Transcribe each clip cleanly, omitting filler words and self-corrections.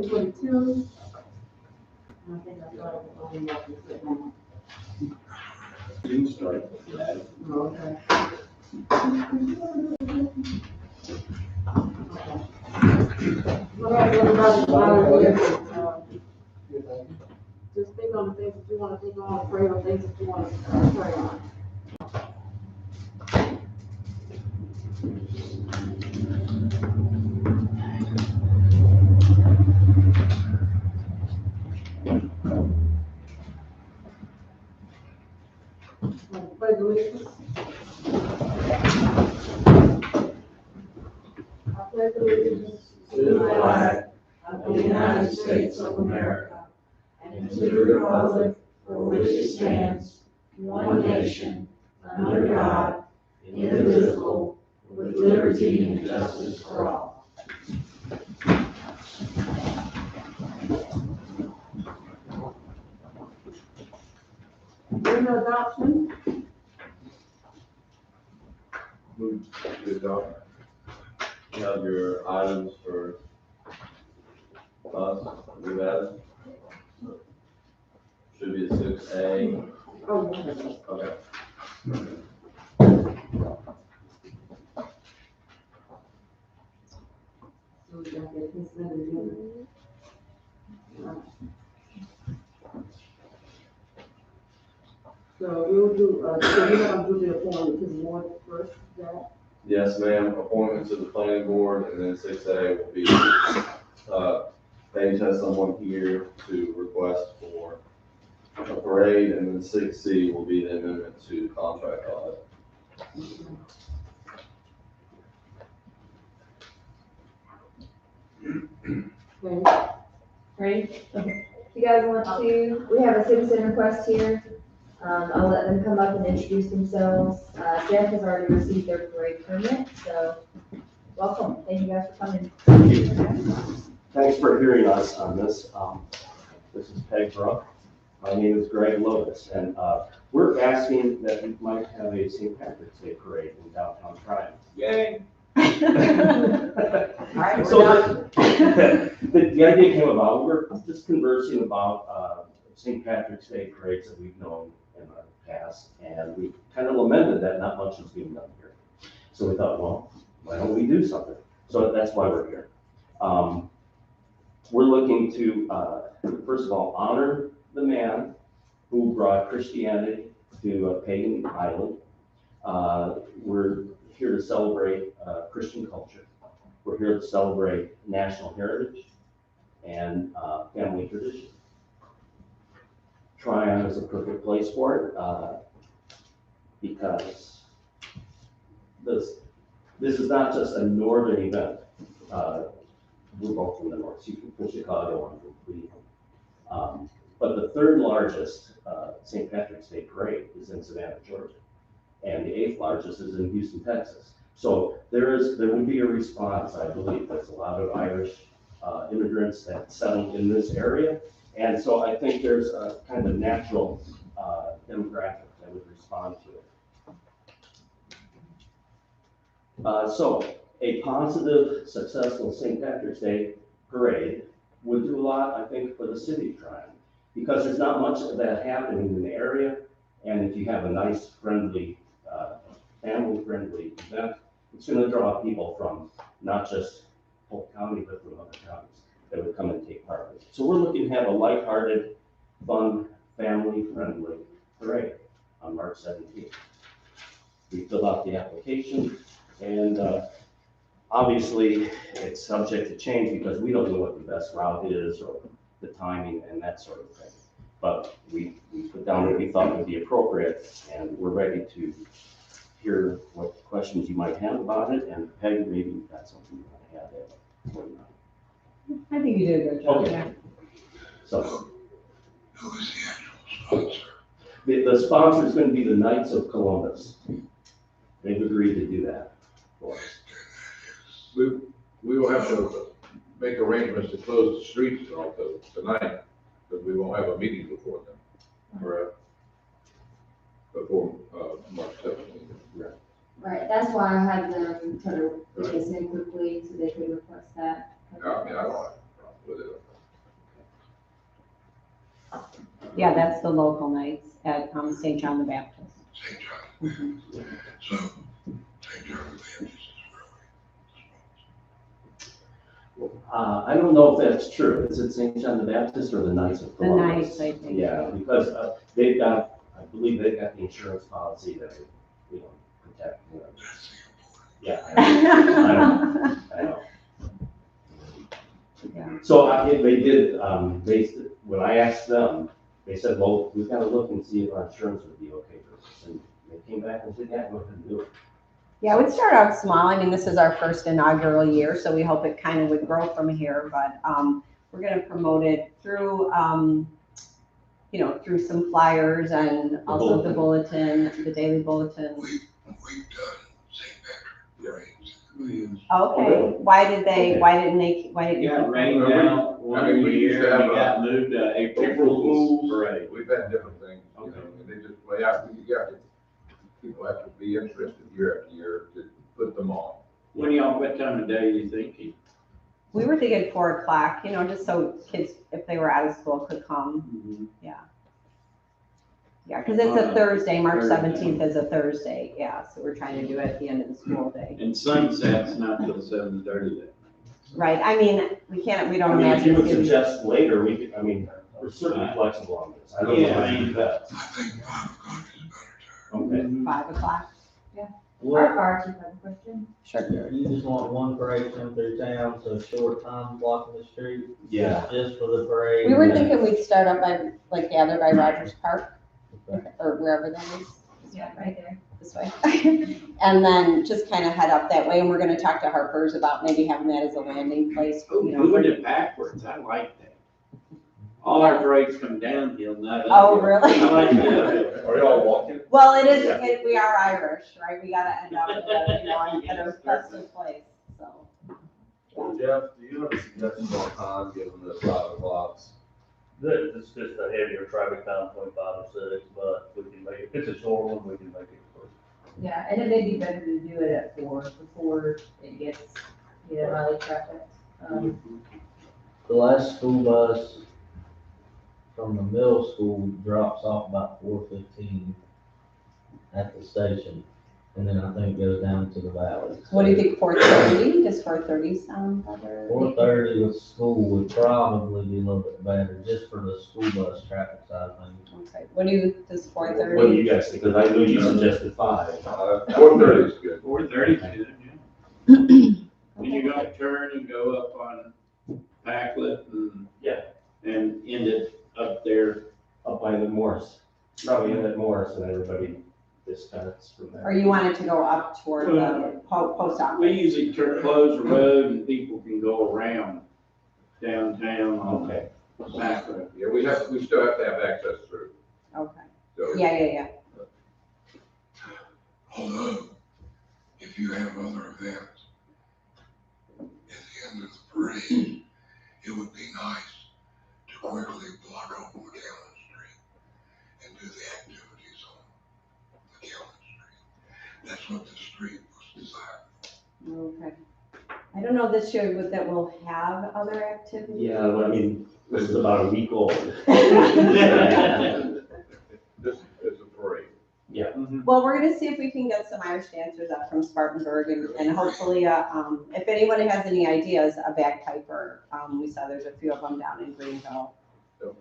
2022. I think I thought it was only up to certain. You can start. Okay. All right, everybody, just think on the things that you want to think on, pray on things that you want to pray on. Pledge allegiance. I pledge allegiance to the flag of the United States of America and to the republic for which it stands, one nation, under God, indivisible, with liberty and justice for all. In adoption. Move to adopt. You have your items for us, we've added. Should be a 6A. Oh, yes. Okay. So we got that consent agenda. So we'll do, so we're gonna do the appointment to the board first, Jack? Yes, ma'am. Appointment to the planning board, and then 6A will be, Paige has someone here to request for a parade, and then 6C will be the amendment to the contract audit. Okay. Ready? Okay. If you guys want to, we have a citizen request here. I'll let them come up and introduce themselves. Jeff has already received their parade permit, so welcome. Thank you guys for coming. Thanks for hearing us on this. This is Peg Brook. My name is Greg Lotus, and we're asking that we might have a St. Patrick's Day parade in downtown Tryon. Yay! So the idea came about, we were just conversing about St. Patrick's Day parades that we've known in our past, and we kind of lamented that not much was being done here. So we thought, well, why don't we do something? So that's why we're here. We're looking to, first of all, honor the man who brought Christianity to a pagan island. We're here to celebrate Christian culture. We're here to celebrate national heritage and family tradition. Tryon is a perfect place for it because this is not just a northern event. We're both from the north, so you can put Chicago on Cleveland. But the third largest St. Patrick's Day parade is in Savannah, Georgia. And the 8th largest is in Houston, Texas. So there would be a response, I believe. There's a lot of Irish immigrants that settled in this area. And so I think there's a kind of natural demographic that would respond to it. So a positive, successful St. Patrick's Day parade would do a lot, I think, for the city of Tryon, because there's not much of that happening in the area. And if you have a nice, friendly, family-friendly event, it's going to draw people from not just Polk County, but from other counties that would come and take part in it. So we're looking to have a lighthearted, fun, family-friendly parade on March 17th. We fill out the application, and obviously it's subject to change because we don't know what the best route is or the timing and that sort of thing. But we put down what we thought would be appropriate, and we're ready to hear what questions you might have about it. And Peg, maybe you've got something you want to add there. I think you did a good job. Okay. So Who is the actual sponsor? the sponsor is going to be the Knights of Columbus. They've agreed to do that for us. We will have to make arrangements to close the streets also tonight, because we won't have a meeting before then, correct? Before, March 17th. Right, that's why I had them try to get this in quickly so they could request that. I mean, I don't have a problem with it. Yeah, that's the local nights at St. John the Baptist. St. John. So, St. John the Baptist is I don't know if that's true. Is it St. John the Baptist or the Knights of The Columbus? Knights, I think. Yeah, because they've got, I believe they've got the insurance policy that would, protect, that's Yeah, I know. Yeah. So they did, when I asked them, they said, well, we've got to look and see if our insurance would be okay for this. And they came back and said, yeah, go ahead and do it. Yeah, we'd start out small. I mean, this is our first inaugural year, so we hope it kind of would grow from here. But we're going to promote it through, through some flyers and also the bulletin, the daily bulletin. we've done St. Patrick's parades. Okay, why didn't you? Got rained out one we used to year, have and it a got moved to April Fool's Parade. We've had different things, and they just play out, people have to be interested year after year to put them on. What time of day you thinking? We were thinking 4 o'clock, just so kids, if they were out of school, could come. Yeah, because it's a Thursday, March Thursday. 17th is a Thursday, yeah, so we're trying to do it at the end of the school day. And sunset's not till 7:30 that night. Right, I mean, we don't I mean, if you imagine. would it's gonna be- suggest later, we're certainly flexible on this. I don't know how to do that. I think 5 o'clock is a better time. Okay. 5 o'clock, Our fire chief has a question. sure. You just want one parade come through town, so short time blocking the street, Yeah. just for the parade. We were thinking we'd start up by, gather by Rogers Park, or wherever that is. Yeah, right there. This way. And then just kind of head up that way, and we're gonna talk to Harper's about maybe having that as a landing place, Moving it backwards, I like that. All our parades come downhill, not uphill. Oh, really? I like that. Are y'all walking? Well, we are Irish, right? We gotta end up at a festive place, so. Well, Jeff, do you have a suggestion on time, given the 5 o'clocks? It's just a heavier traffic time, 25 or 6, but we can make it, if it's a short one, we can make it quick. Yeah, and it may be better to do it at 4 before it gets, highly trafficked. The last school bus from the middle school drops off about 4:15 at the station, and then I think goes down to the valley. What do you think, 4:30? Does 4:30 sound better? 4:30 with school would probably be a little bit better, just for the school bus traffic side of things. Okay, does What do 4:30? you guys think? Because I know you suggested 5. 4:30 is good. 4:30 is good, yeah. And you're gonna turn and go up on Packlet and end it up there. Up by the Morris, probably in at Morris, and everybody disconnects from Or there. you want it to go up toward the post We office? usually close the road and people can go around downtown on Okay. Packlet. Yeah, we still have to have access through, Okay, so. yeah. Although, if you have other events at the end of the parade, it would be nice to quickly block off McAllen Street and do the activities on McAllen Street. That's what the street was designed for. Okay. I don't know this year that we'll have other activities. Yeah, well, I mean, this is about a week old. This is a parade. Well, we're gonna see if we can get some Irish dancers up from Spartanburg and hopefully, if anyone has any ideas, a bagpiper. We saw there's a few of them down in Greenville. Don't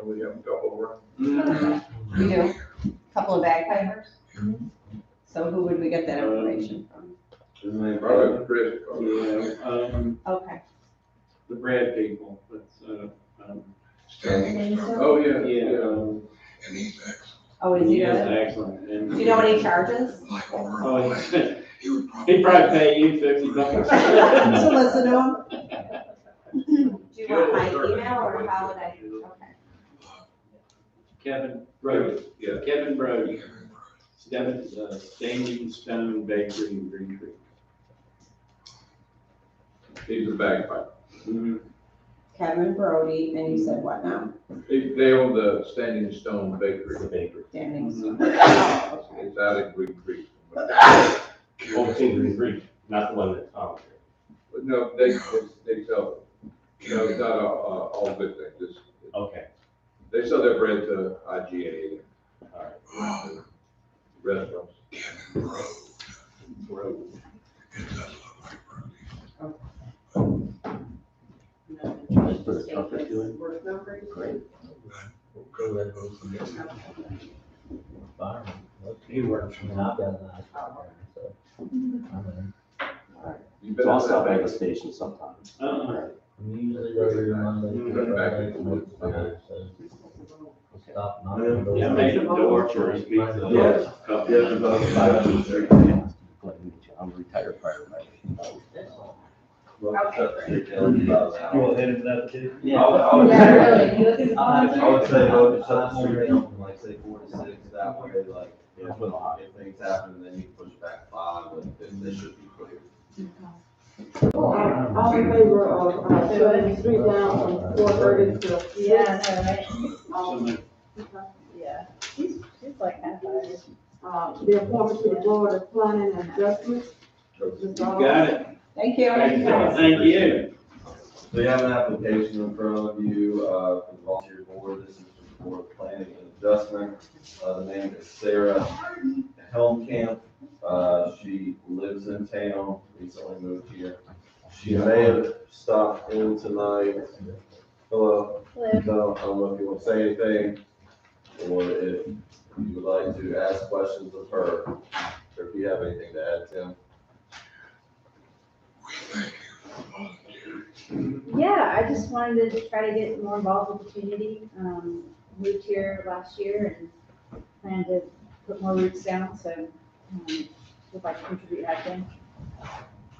we have a couple around? Mm-hmm. We do, couple of bagpipers. So who would we get that information from? His name Probably Chris. Yeah, Okay, the bread people, that's, Standing stone, Oh, yeah, yeah, and he's excellent. oh, is he he is good? excellent. And Do you know what he charges? Like over Oh, a plate, he would he'd probably pay you $50. To listen to him? Do you want my email or how would I? Okay. Kevin Brody, Yeah. Kevin Brody, Kevin Brody. Standing Stone Bakery in Green Creek. He's a bagpiper. Kevin Brody, and you said what now? They own the Standing Stone Bakery. The bakery. Standing. Mhm. Oh, okay. It's out in Green Creek. Oh, it's in Green Creek, not the one that's found here. But no, they sell it. No, it's not all good things, just, Okay. They sell their bread to IGA. Oh, Restaurants. Cannon Road. It does look like Brooklyn. Just put a truck or two in. Great. Go ahead, fireman. He works I mean, I've got a nice fireman, so. I'm You So I'll better stop by have the that. station sometime. usually go here Monday through Friday, so. Stop knocking. Yeah, make them door for his pizza. Yeah. Couple. I'm a retired firefighter. You want him that too? Yeah. Yeah, really, you looking for I would volunteers? say go to shut the street down from like say 4 to 6, that way like, if things happen, then you can push it back 5, and then this should be clear. All in favor of, shutting the street down from 4:30 to 6? Yeah, I know, right? Um, Yeah, she's like half hours. The appointment to the Board of Planning and Adjustment. Got it. Thank you. Thank you. So you have an application in front of you, for the volunteer board, this is the Board of Planning and Adjustment. The name is Sarah Helmkamp, she lives in town, recently moved here. She may have stopped in tonight. Hello. Hello. So, I don't know if you want to say anything, or if you would like to ask questions of her, or if you have anything to add, Tim. We thank you for volunteering. Yeah, I just wanted to try to get more involved with the community. Moved here last year and plan to put more roots down, so would like to contribute how I can.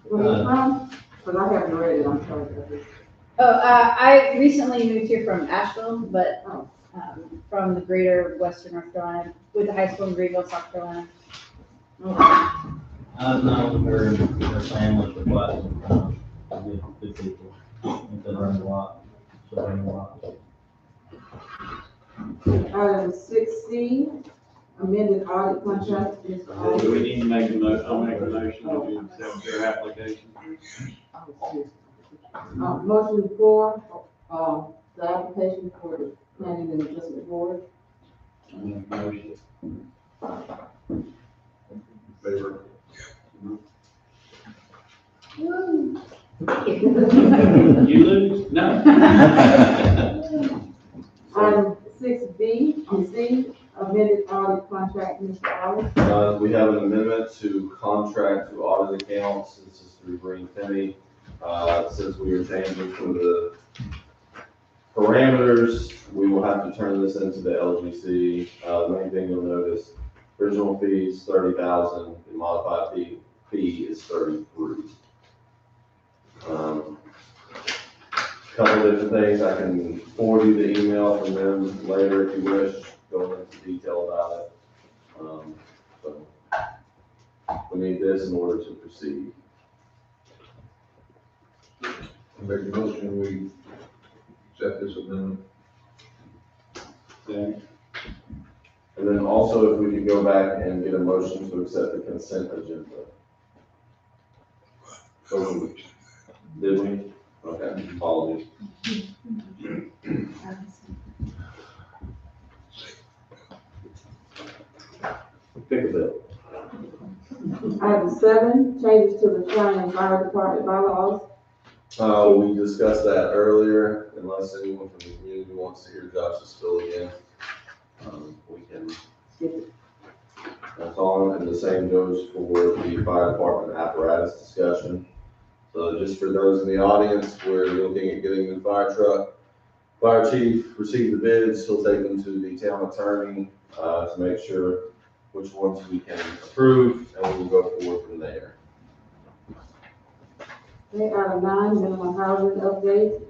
Where you from? Because I haven't read it, I'm sorry. I recently moved here from Asheville, but from the greater Western North Carolina, with the high school in Greenville, South Carolina. I've known her family for quite some time, good people, been around a lot, so learn a lot. Item 6C, amended audit contract. Do we need to make I'll make a motion to accept your application. Motion for, the application for the Planning and Adjustment Board. I'll make a motion. Favor. You lose? No. Item 6C, amended audit contract, Mr. Olive. We have an amendment to contract to audit accounts, this is through Green Penny. Since we are changing from the parameters, we will have to turn this into the LGC. The main thing you'll notice, original fee is 30,000, the modified fee is 33. Couple different things, I can forward you the email from them later if you wish, go into detail about it. So we need this in order to proceed. Make a motion, we accept this amendment. Okay. And then also if we could go back and get a motion to accept the consent agenda. So, did we? Okay, apologies. Pick a bill. Item 7, changes to the Tryon Fire Department bylaws. We discussed that earlier, unless anyone from the community wants to hear Josh's spill again. We can, that's all, and the same goes for the fire department apparatus discussion. So just for those in the audience, we're looking at getting a new fire truck. Fire chief received the bids, he'll take them to the town attorney, to make sure which ones we can approve, and we'll go forward from there. Okay, item 9, minimum housing update,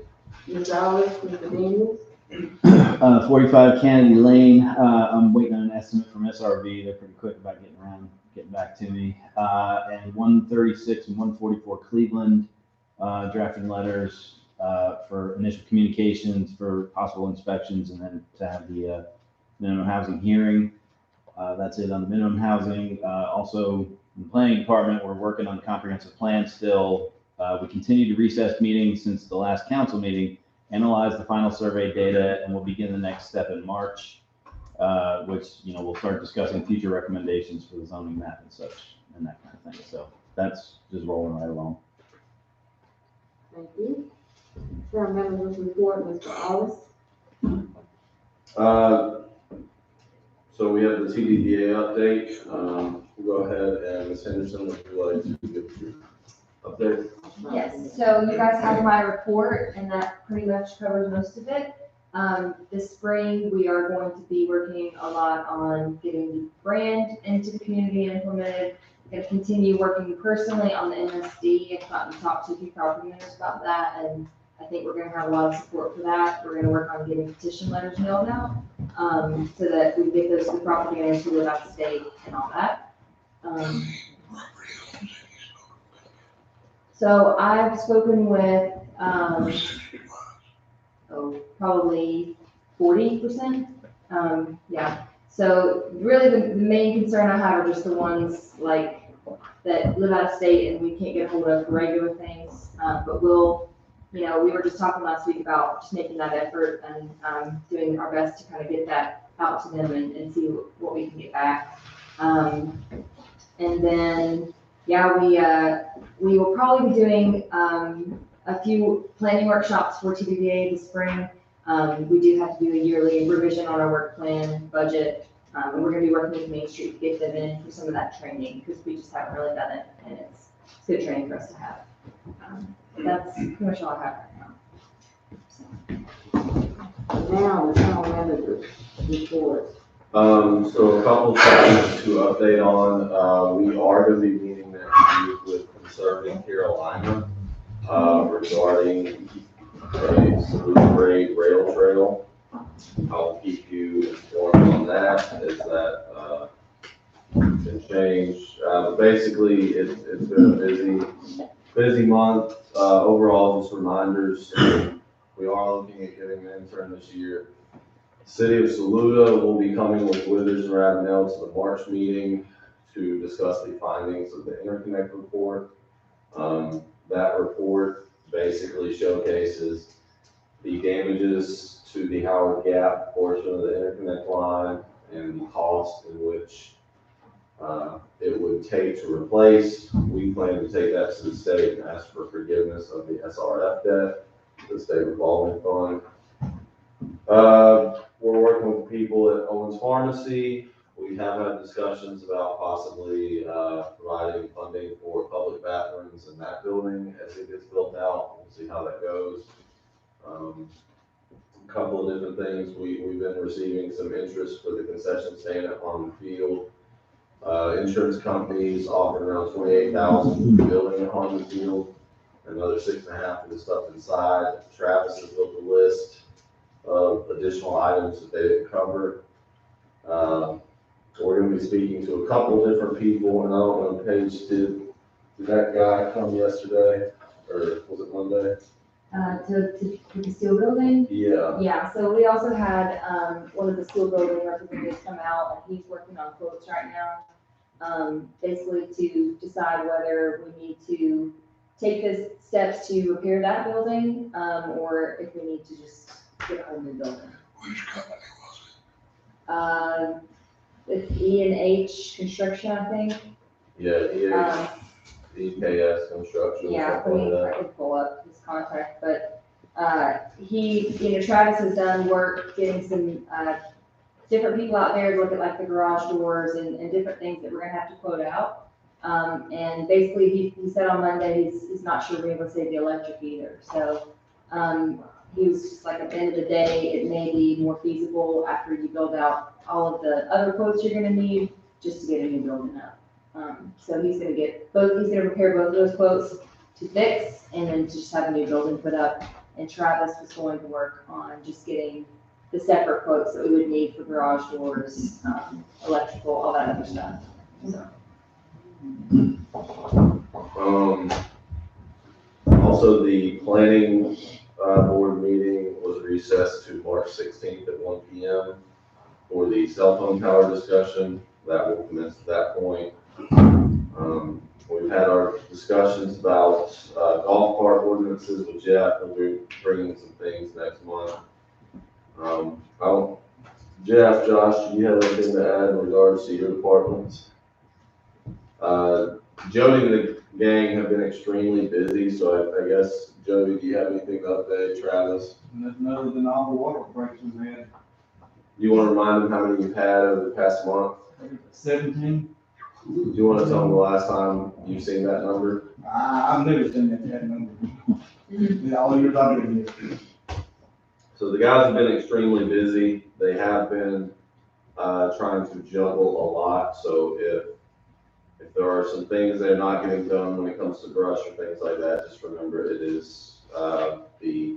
Ms. Alice, Mr. Daniels. 45 Kennedy Lane, I'm waiting on an estimate from SRV, they're pretty quick about getting back to me. And 136 and 144 Cleveland, drafting letters, for initial communications, for possible inspections, and then to have the, minimum housing hearing. That's it on the minimum housing. Also, in the planning department, we're working on comprehensive plans still. We continue to recess meetings since the last council meeting, analyze the final survey data, and we'll begin the next step in March, which, we'll start discussing future recommendations for the zoning map and such, and that kind of thing. So that's just rolling right along. Thank you. From members report, Mr. Hollis. So we have the TDDA update. We'll go ahead and Ms. Henderson, would you like to give your update? Yes, so you guys have my report, and that pretty much covers most of it. This spring, we are going to be working a lot on getting the brand into the community implemented. Going to continue working personally on the MSD. I've gotten to talk to a few property owners about that, and I think we're going to have a lot of support for that. We're going to work on getting petition letters mailed out, so that we get those to the property owners who live out of state and all that. So I've spoken with, probably 40%. Yeah. So really the main concern I have are just the ones like that live out of state and we can't get a hold of for regular things. But we'll, we were just talking last week about just making that effort and doing our best to kind of get that out to them and see what we can get back. And then, yeah, we will probably be doing a few planning workshops for TDDA this spring. We do have to do a yearly revision on our work plan budget. And we're going to be working with Main Street to get them in for some of that training because we just haven't really done it, and it's good training for us to have. That's pretty much all I have right now. Now, the town manager's report. So a couple of things to update on. We are going to be meeting next week with Conserving Carolina regarding a Salute Grade Rail Trail. I'll keep you informed on that as that can change. Basically, it's been a busy month. Overall, just reminders. We are looking at getting an intern this year. City of Saluda will be coming with Withers and Ravenel to the March meeting to discuss the findings of the interconnect report. That report basically showcases the damages to the Howard Gap portion of the interconnect line and the cost in which it would take to replace. We plan to take that to the state and ask for forgiveness of the SRF debt, the state revolving fund. We're working with people at Owens Pharmacy. We have had discussions about possibly providing funding for public bathrooms in that building as it gets built out. We'll see how that goes. A couple of different things. We've been receiving some interest for the concession stand at Harmon Field. Insurance companies offered around $28,000 for the building at Harmon Field, another $6.5 for the stuff inside. Travis has built a list of additional items that they didn't cover. We're going to be speaking to a couple different people, and I don't know, Paige, did that guy come yesterday, or was it Monday? To the steel building? Yeah. Yeah, so we also had, one of the steel building representatives come out, and he's working on quotes right now. Basically to decide whether we need to take the steps to repair that building, or if we need to just get a whole new building. Which company was it? It's E&H Construction, I think. Yeah, EKS Construction. Yeah, something like I that. could pull up his contract, but, Travis has done work getting some, different people out there to look at like the garage doors and different things that we're gonna have to quote out. And basically he said on Monday, he's not sure we're able to save the electric either. So, he was just like, at the end of the day, it may be more feasible after you build out all of the other quotes you're gonna need just to get a new building up. So he's gonna prepare both of those quotes to fix and then just have a new building put up. And Travis was going to work on just getting the separate quotes that we would need for garage doors, electrical, all that other stuff. So. Also, the planning board meeting was recessed to March 16th at 1 p.m. for the cell phone tower discussion. That will commence at that point. We've had our discussions about golf cart ordinances with Jeff, and we're bringing some things next month. Jeff, Josh, do you have anything to add in regards to your departments? Jody and the gang have been extremely busy, so I guess, Jody, do you have anything to update? Travis? Nothing other than all the water breaks we've had. Do you want to remind them how many you've had over the past month? 17. Do you want to tell them the last time you've seen that number? I've never seen that number. All years I've been here. So the guys have been extremely busy. They have been trying to juggle a lot. So if there are some things they're not getting done when it comes to brush or things like that, just remember it is the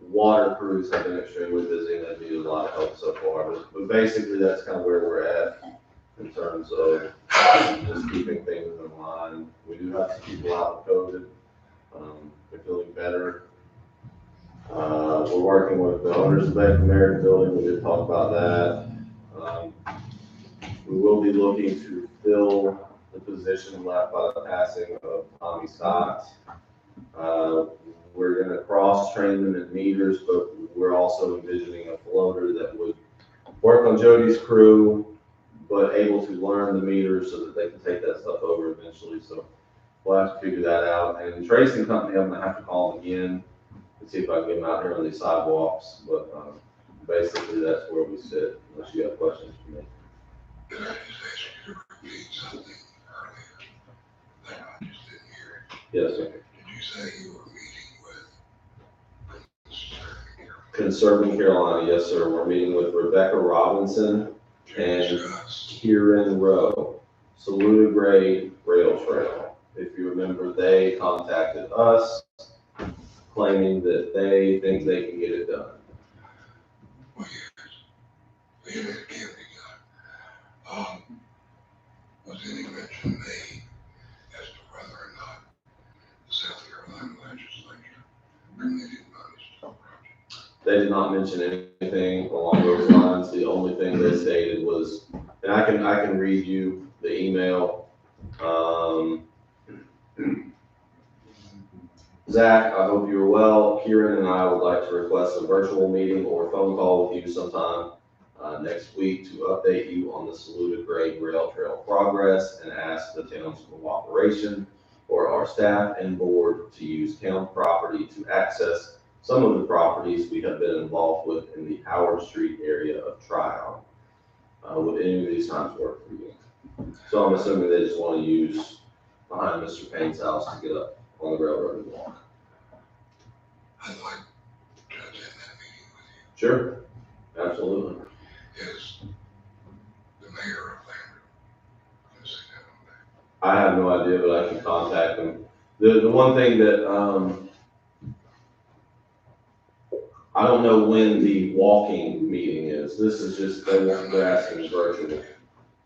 water crews have been extremely busy and they've needed a lot of help so far. But basically that's kind of where we're at in terms of just keeping things in line. We do have some people out with COVID. They're feeling better. We're working with the owners of the Bank of America building. We did talk about that. We will be looking to fill the position left by the passing of Tommy Scott. We're going to cross-train them in meters, but we're also envisioning a floater that would work on Jody's crew, but able to learn the meters so that they can take that stuff over eventually. So we'll have to figure that out. And the tracing company, I'm going to have to call them again and see if I can get them out here on these sidewalks. But basically, that's where we sit, unless you have questions for me. Did I just ask you to repeat something earlier that I just didn't hear? Yes, sir. Did you say you were meeting with Conserving Carolina, yes, sir. We're meeting with Rebecca Robinson and Kieran Rowe, Saluda Grade Rail Trail. If you remember, they contacted us claiming that they think they can get it done. Well, yes, it can be done. Was any mention made as to whether or not the South Carolina legislature committed monies to the project? They did not mention anything along those lines. The only thing they stated was, and I can read you the email. Zach, I hope you're well. Kieran and I would like to request a virtual meeting or phone call with you sometime next week to update you on the Saluda Grade Rail Trail progress and ask the town's cooperation for our staff and board to use town property to access some of the properties we have been involved with in the Howard Street area of Tryon. Would any of these times work for you? So I'm assuming they just want to use behind Mr. Payne's house to get up on the railroad and walk. I'd like to attend that meeting with you. Sure, absolutely. Is the mayor of Landry going to say that on that? I have no idea, but I can contact them. The one thing that, I don't know when the walking meeting is. This is just, they're asking virtual.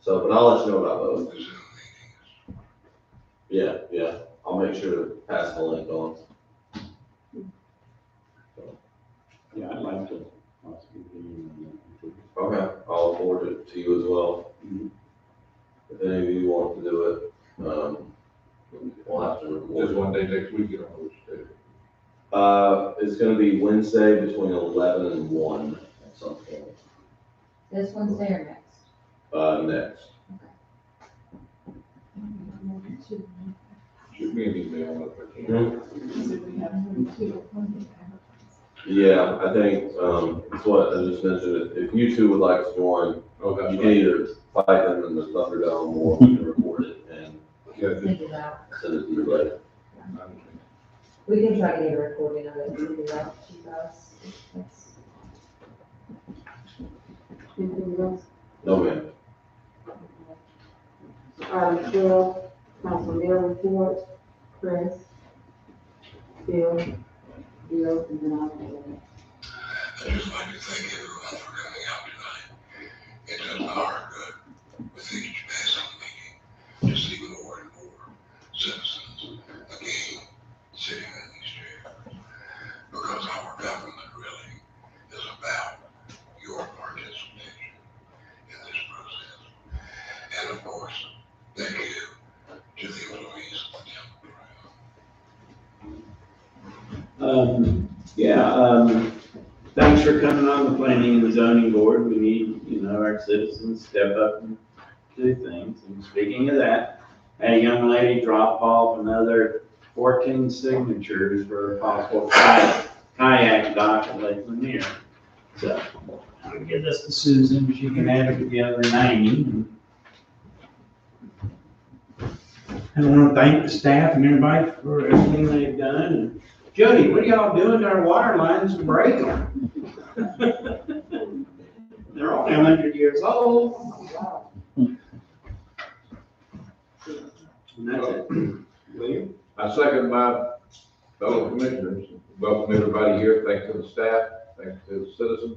So, but I'll let you know about those. The Zoom meeting is. Yeah, I'll make sure to pass the link on. Yeah, I'd like to possibly be in that. Okay, I'll forward it to you as well. If any of you want to do it, we'll have to record. Just one day next week, you don't know which day. It's gonna be Wednesday between 11 and 1 at some point, This Wednesday or next? next. Shoot me an email if I can. Yeah, I think, it's what I just mentioned, if you two would like to join, Oh, that's you can right. either fight them in the Thunderdome or we can record it and Yeah, just- Think about. send it to you later. We can try to get a recording of it, figure it out to you guys. That's- Anything else? No, ma'am. Item 12, council mail report, Chris, Bill, and then I'll do it. I'd just like to thank everyone for coming out tonight. It does my heart good with each passing meeting to see more and more citizens again sitting in these chairs. Because our government really is about your participation in this process. And of course, thank you to the thanks for coming on the planning and zoning board. We need, our citizens to step up and do things. And speaking of that, had a young lady drop off another 14 signatures for a possible kayak dock at Lake Lanier. So I'll give this to Susan, she can add it to the other 90. I want to thank the staff and everybody for everything they've done. And Jody, what are y'all doing to our water lines to break them? They're only 100 years old. And that's it. William? I second my fellow commissioners. Welcome everybody here. Thanks to the staff, thanks to the citizens.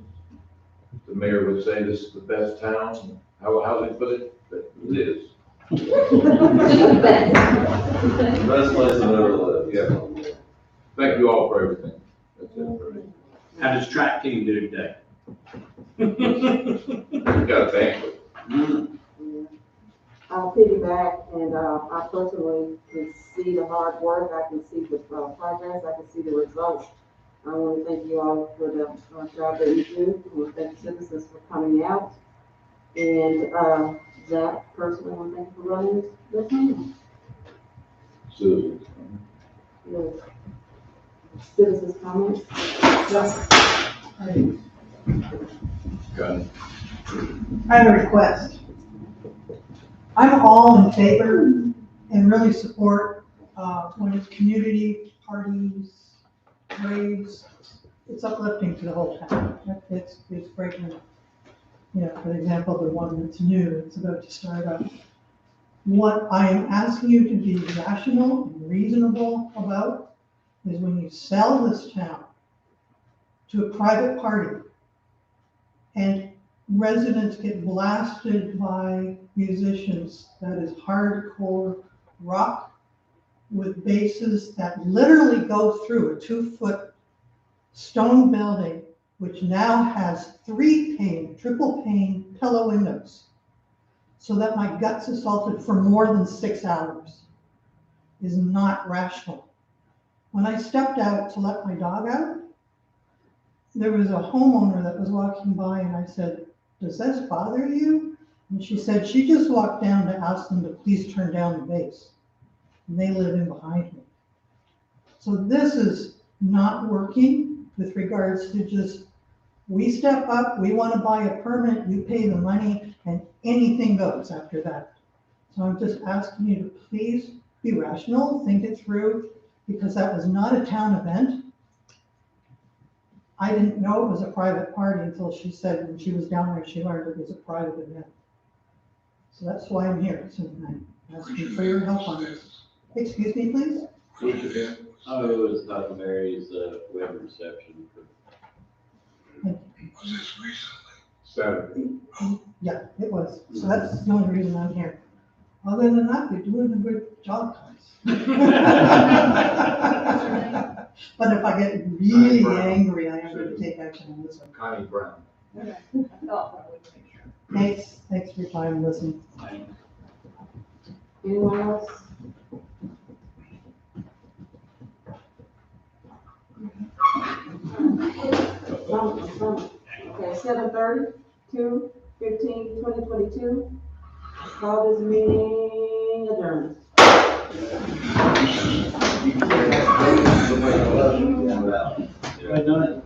The mayor would say this is the best town. How's he put it? That it is. Best place I've ever lived. Yeah. Thank you all for everything. That's it for me. How does track team do today? You got a banquet. I'll piggyback, and I personally can see the hard work, I can see the progress, I can see the results. I want to thank you all for the job that you do. I want to thank the citizens for coming out. And Zach, personally, I want to thank you for running this meeting. Yes. Citizens' comments? Got it. I have a request. I'm all in favor and really support when it's community parties, parades. It's uplifting to the whole town. It's breaking, for example, the one that's new, it's about to start up. What I am asking you to be rational and reasonable about is when you sell this town to a private party and residents get blasted by musicians that is hardcore rock with basses that literally go through a 2-foot stone building, which now has 3-pane, triple pane pillow windows, so that my gut's assaulted for more than 6 hours, is not rational. When I stepped out to let my dog out, there was a homeowner that was walking by, and I said, "Does this bother you?" And she said she just walked down to ask them to please turn down the bass. And they live in behind me. So this is not working with regards to just, we step up, we want to buy a permit, you pay the money, and anything goes after that. So I'm just asking you to please be rational, think it through, because that was not a town event. I didn't know it was a private party until she said when she was down there, she learned it was a private event. So that's why I'm here. So I'm asking for your help on this. Excuse me, please? Oh, it was Dr. Mary's web reception. Was this recently? Saturday. Yeah, it was. So that's the only reason I'm here. Other than that, you're doing a good job, guys. But if I get really angry, I am going to take action on this one. Connie Brown. Thanks for your time and listening. Anyone else? Okay, 7:30, 2/15/2022. Call this meeting adjourned. Yeah.